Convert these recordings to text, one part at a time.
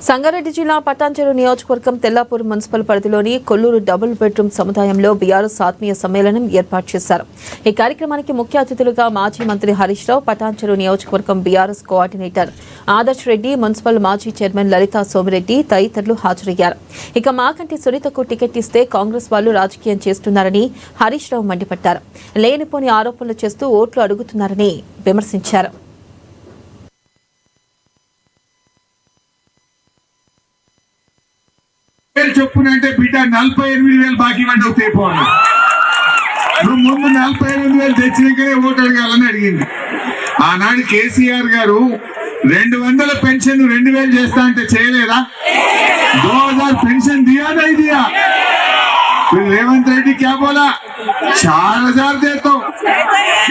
సంగారెడ్డి జిల్లా పటాన్చెరు నియోజకవర్గం తెల్లాపూర్ మున్సిపల్ పరిధిలోని కొల్లూరు డబుల్ బెడ్రూమ్ సముదాయంలో బీఆర్ఎస్ ఆత్మీయ సమ్మేళనం ఏర్పాటు చేశారు. ఈ కార్యక్రమానికి ముఖ్య అతిథులుగా మాజీ మంత్రి హరీష్ రావు, పటాన్చెరు నియోజకవర్గం BRS coordinator Adarsh Reddy, municipal మాజీ చైర్మన్ లలితా సోమిరెడ్డి తదితరులు హాజరయ్యారు. ఇక మాకంటి సునీతకు టికెట్ ఇస్తే కాంగ్రెస్ వాళ్లు రాజకీయం చేస్తున్నారని హరీష్ రావు మండిపడ్డారు. లేనిపోని ఆరోపణలు చేస్తూ ఓట్లు అడుగుతున్నారని విమర్శించారు. చెప్పునంటే బిడ్డ 48,000 బాకీ పడ్డవు తేపోవాలి. నువ్వు ముందు 48,000 తెచ్చినాకనే ఓటు అడగాలని అడిగింది. ఆనాడు కేసీఆర్ గారు 200 పెన్షన్ 2,000 చేస్తా అంటే చేయలేదా? 2000 పెన్షన్ దియా नहीं दिया? फिर रेवंत रेड्डी क्या बोला? 4,000 देता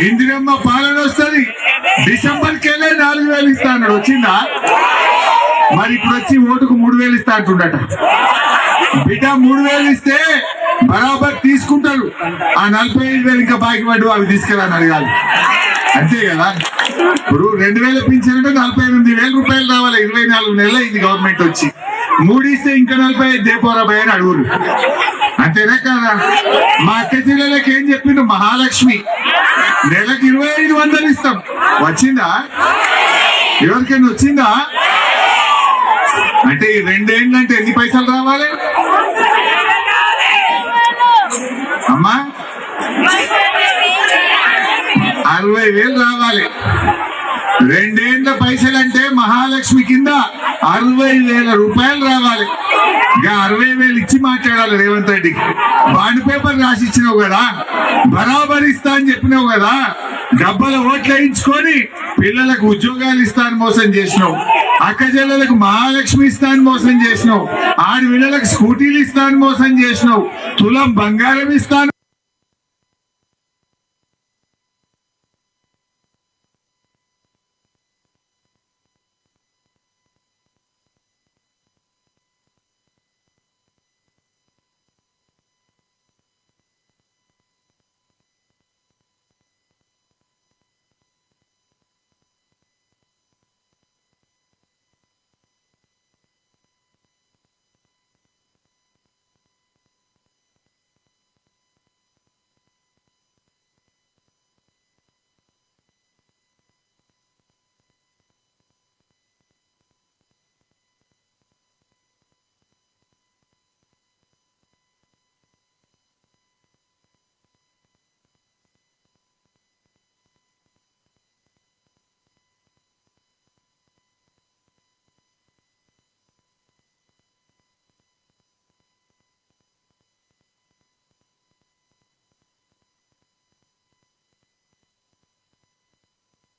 ఇందిరమ్మ పాలన వస్తుంది, డిసెంబర్కెళ్ళే 4,000 ఇస్తా అన్నాడు. వచ్చిందా? మరి ఇప్పుడు వచ్చి ఓటుకు 3,000 ఇస్తా అంటుండట. బిడ్డ 3,000 ఇస్తే బరాబర్ తీసుకుంటారు. ఆ 45,000 ఇంకా బాకీ పడ్డు అవి తీసుకెళ్ళని అడగాలి. అంతే కదా? ఇప్పుడు 2,000 పింఛన్ అంటే 48,000 రూపాయలు రావాలి. 24 నెలలు అయింది గవర్నమెంట్ వచ్చి. 3 ఇస్తే ఇంకా 45 దేపోరా భయ అని అడుగురు. అంతేనా కదా? మా అక్క జిల్లాలకు ఏం చెప్పిండు? మహాలక్ష్మి నెలకు 2,500 ఇస్తాం. వచ్చిందా? ఎవరికైనా వచ్చిందా? అంటే ఈ 2 ఏళ్ళు అంటే ఎన్ని పైసలు రావాలి అమ్మా? 60,000 రావాలి. 2 ఏళ్ళ పైసలు అంటే మహాలక్ష్మి కింద 60,000 రూపాయలు రావాలి. ఇంకా 60,000 ఇచ్చి మాట్లాడాలి రేవంత్ రెడ్డికి. బాండ్ పేపర్ రాసి ఇచ్చినావు కదా, బరాబర్ ఇస్తా అని చెప్పినావు కదా, డబ్బల ఓట్లు వేయించుకొని పిల్లలకు ఉద్యోగాలు ఇస్తాను మోసం చేసినావు. అక్క చెల్లెలకు మహాలక్ష్మి ఇస్తాను మోసం చేసినావు. ఆడపిల్లలకు స్కూటీలు ఇస్తాను మోసం చేసినావు. తులం బంగారం ఇస్తాను